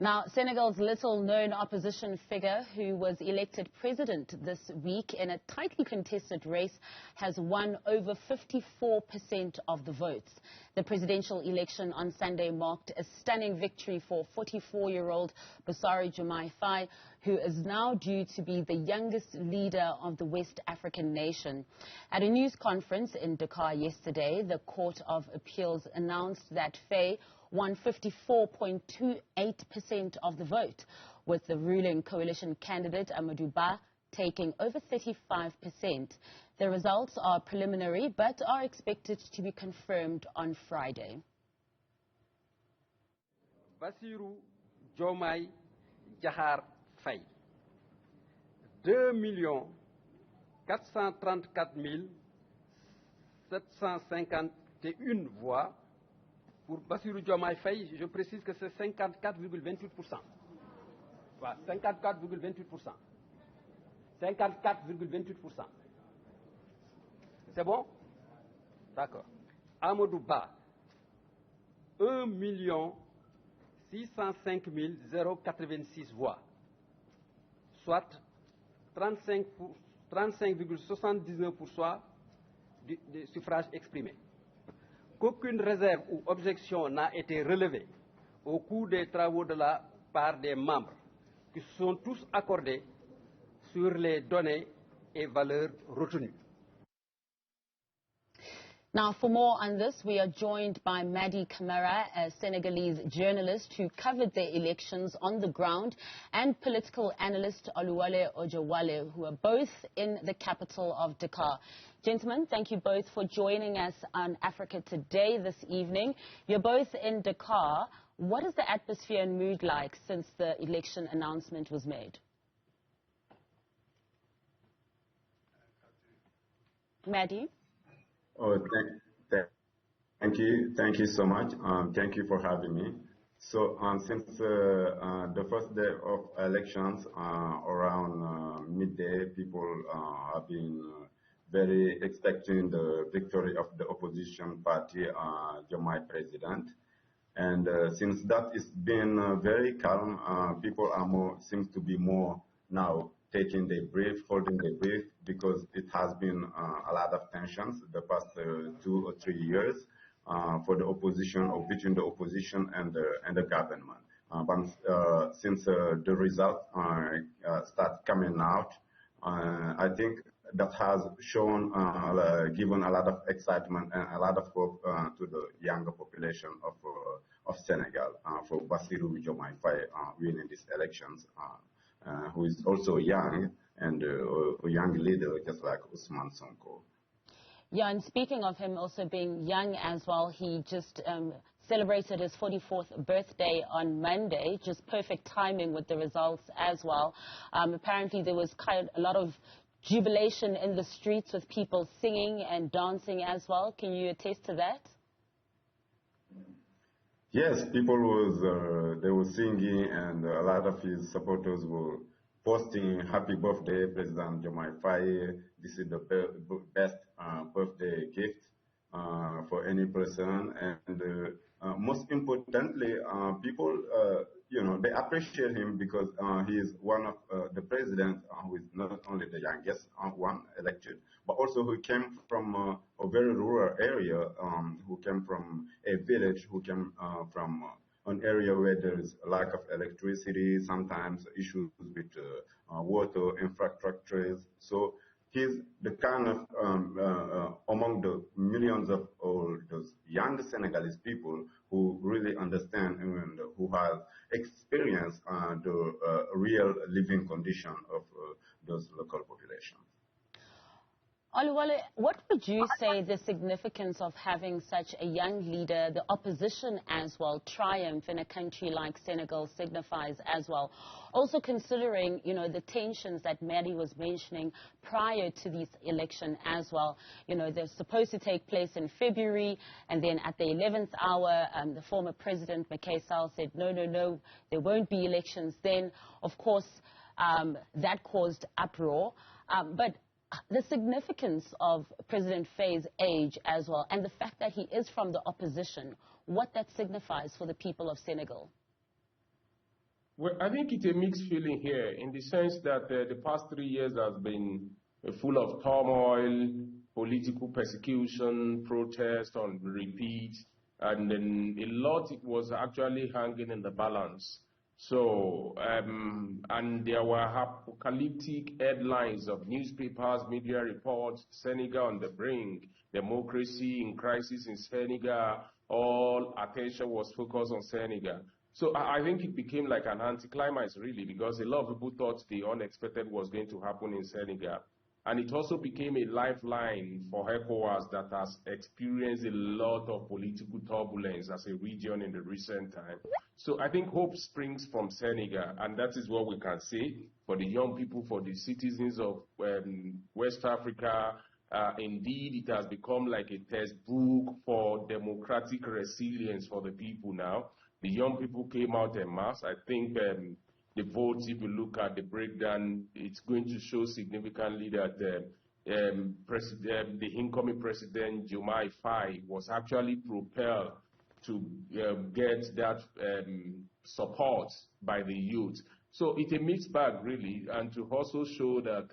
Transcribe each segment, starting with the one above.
Now, Senegal's little-known opposition figure, who was elected president this week in a tightly contested race, has won over 54% of the votes. The presidential election on Sunday marked a stunning victory for 44-year-old Diomaye Faye, who is now due to be the youngest leader of the West African nation. At a news conference in Dakar yesterday, the Court of Appeals announced that Faye won 54.28% of the vote, with the ruling coalition candidate Amadou Ba taking over 35%. The results are preliminary but are expected to be confirmed on Friday. Bassirou Diomaye Diakhar Faye, 2 434 751 voix. Pour Bassirou Diomaye Faye, je précise que c'est 54,28%. Voilà, 54,28%. 54,28%. C'est bon? D'accord. Amadou Ba, 1 605 086 voix, soit 35,79% des suffrages exprimés. Qu'aucune réserve ou objection n'a été relevée au cours des travaux de la part des membres, qui se sont tous accordés sur les données et valeurs retenues. Now, for more on this, we are joined by Mady Camara, a Senegalese journalist who covered the elections on the ground, and political analyst Oluwole Ojewale, who are both in the capital of Dakar. Gentlemen, thank you both for joining us on Africa Today this evening. You're both in Dakar. What is the atmosphere and mood like since the election announcement was made? Mady? Oh, thank you so much. Thank you for having me. So since the first day of elections, around midday, people have been very expecting the victory of the opposition party, Diomaye president. And since that is been very calm, people are seems to be more now taking their breath, holding their breath, because it has been a lot of tensions the past 2 or 3 years for the opposition, or between the opposition and the government. But since the results start coming out, I think that has shown, given a lot of excitement and a lot of hope to the younger population of Senegal for Bassirou Diomaye Faye winning these elections. Who is also young and a young leader, just like Ousmane Sonko. Yeah, and speaking of him also being young as well, he just celebrated his 44th birthday on Monday, just perfect timing with the results as well. Apparently there was quite a lot of jubilation in the streets with people singing and dancing as well. Can you attest to that? Yes, people they were singing, and a lot of his supporters were posting "Happy Birthday, President Diomaye Faye. This is the best birthday gift for any person." And most importantly, people, they appreciate him because he is one of the presidents who is not only the youngest one elected, but also who came from a very rural area, who came from a village, who came from an area where there is a lack of electricity, sometimes issues with water infrastructures. So he's the kind of, among the millions of all those young Senegalese people who really understand and who have experienced the real living condition of those local populations. Oluwole, what would you say the significance of having such a young leader, the opposition as well, triumph in a country like Senegal signifies as well? Also considering, the tensions that Mady was mentioning prior to this election as well. They're supposed to take place in February, and then at the 11th hour, the former president, Macky Sall, said, no, there won't be elections then. Of course, that caused uproar. But the significance of President Faye's age as well, and the fact that he is from the opposition, what that signifies for the people of Senegal. Well, I think it's a mixed feeling here in the sense that the past 3 years has been full of turmoil, political persecution, protest on repeat, and then a lot was actually hanging in the balance. So, and there were apocalyptic headlines of newspapers, media reports, Senegal on the brink, democracy in crisis in Senegal, all attention was focused on Senegal. So I think it became like an anticlimax, really, because a lot of people thought the unexpected was going to happen in Senegal. And it also became a lifeline for ECOWAS that has experienced a lot of political turbulence as a region in the recent time. So I think hope springs from Senegal, and that is what we can say for the young people, for the citizens of West Africa. Indeed, it has become like a textbook for democratic resilience for the people now. The young people came out en masse. I think the votes, if you look at the breakdown, it's going to show significantly that the incoming president, Diomaye Faye, was actually propelled to get that support by the youth. So it's a mixed bag, really, and to also show that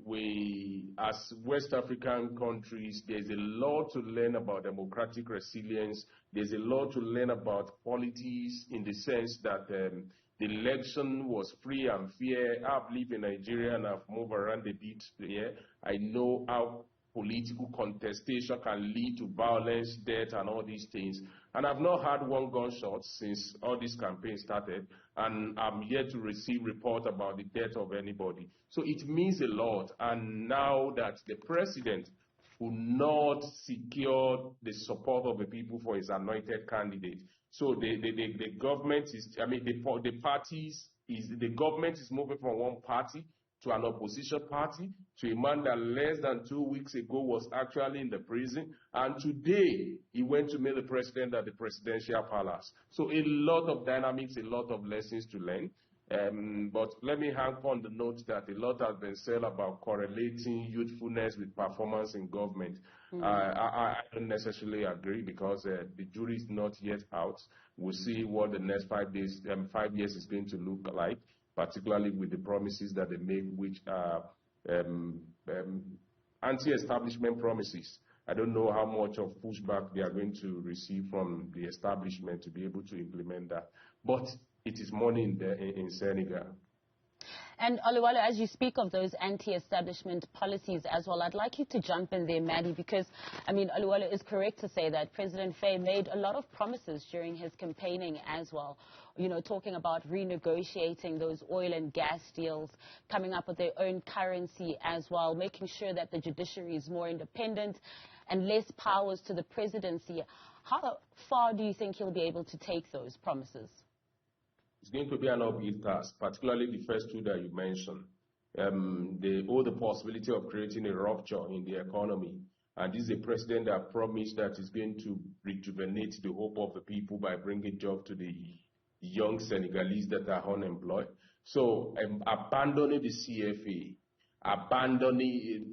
we, as West African countries, there's a lot to learn about democratic resilience. There's a lot to learn about politics in the sense that the election was free and fair. I've lived in Nigeria and I've moved around a bit here. I know how political contestation can lead to violence, death, and all these things. And I've not had one gunshot since all this campaign started, and I'm yet to receive report about the death of anybody. So it means a lot. And now that the president will not secure the support of the people for his anointed candidate, so the government is, I mean, the parties is, the government is moving from one party to an opposition party, to a man that less than 2 weeks ago was actually in the prison, and today he went to meet the president at the presidential palace. So a lot of dynamics, a lot of lessons to learn. But let me hang on the note that a lot has been said about correlating youthfulness with performance in government. I don't necessarily agree, because the jury is not yet out. We'll see what the next 5 years is going to look like, particularly with the promises that they make, which are anti-establishment promises. I don't know how much of pushback they are going to receive from the establishment to be able to implement that. But it is money in Senegal. And Oluwole, as you speak of those anti-establishment policies as well, I'd like you to jump in there, Mady, because, I mean, Oluwole is correct to say that President Faye made a lot of promises during his campaigning as well, you know, talking about renegotiating those oil and gas deals, coming up with their own currency as well, making sure that the judiciary is more independent and less powers to the presidency. How far do you think he'll be able to take those promises? It's going to be an uphill task, particularly the first two that you mentioned. They hold the possibility of creating a rupture in the economy. And this is a president that promised that he's going to rejuvenate the hope of the people by bringing jobs to the young Senegalese that are unemployed. So abandoning the CFA,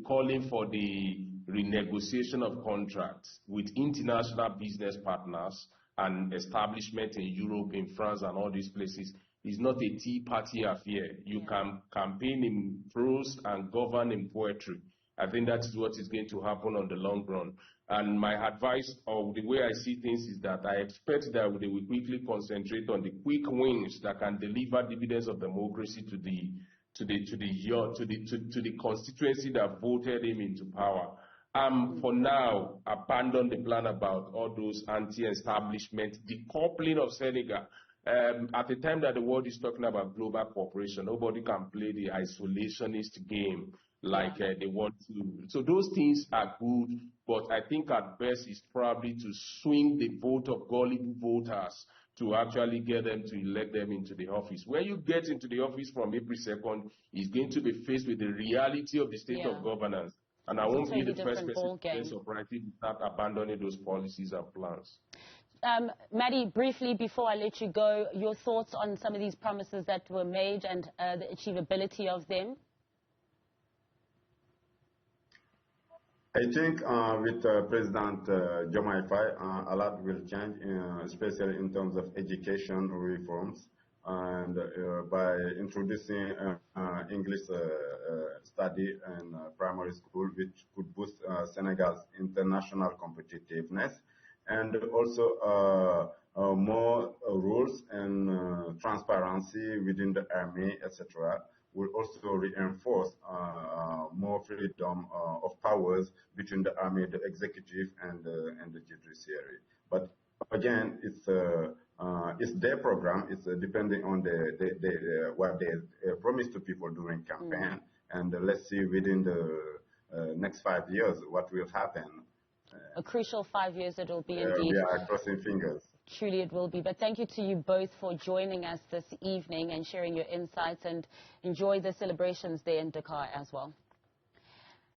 calling for the renegotiation of contracts with international business partners and establishment in Europe, in France, and all these places is not a Tea Party affair. You can campaign in prose and govern in poetry. I think that is what is going to happen on the long run. And my advice, or the way I see things, is that I expect that they will quickly concentrate on the quick wins that can deliver dividends of democracy to the constituency that voted him into power. For now, abandon the plan about all those anti-establishment, decoupling of Senegal. At the time that the world is talking about global cooperation, nobody can play the isolationist game like they want to. So those things are good, but I think at best it's probably to swing the vote of gullible voters to actually get them to elect them into the office. When you get into the office from April 2nd, it's going to be faced with the reality of the state of governance. And I won't be the first person to start abandoning those policies and plans. Mady, briefly, before I let you go, your thoughts on some of these promises that were made and the achievability of them? I think with President Diomaye Faye, a lot will change, especially in terms of education reforms, and by introducing English study in primary school, which could boost Senegal's international competitiveness, and also more rules and transparency within the army, etc., will also reinforce more freedom of powers between the army, the executive, and the judiciary. But again, it's their program. It's depending on what they promise to people during campaign, and let's see within the next 5 years what will happen. A crucial 5 years it will be indeed. We are crossing fingers. Truly it will be. But thank you to you both for joining us this evening and sharing your insights, and enjoy the celebrations there in Dakar as well.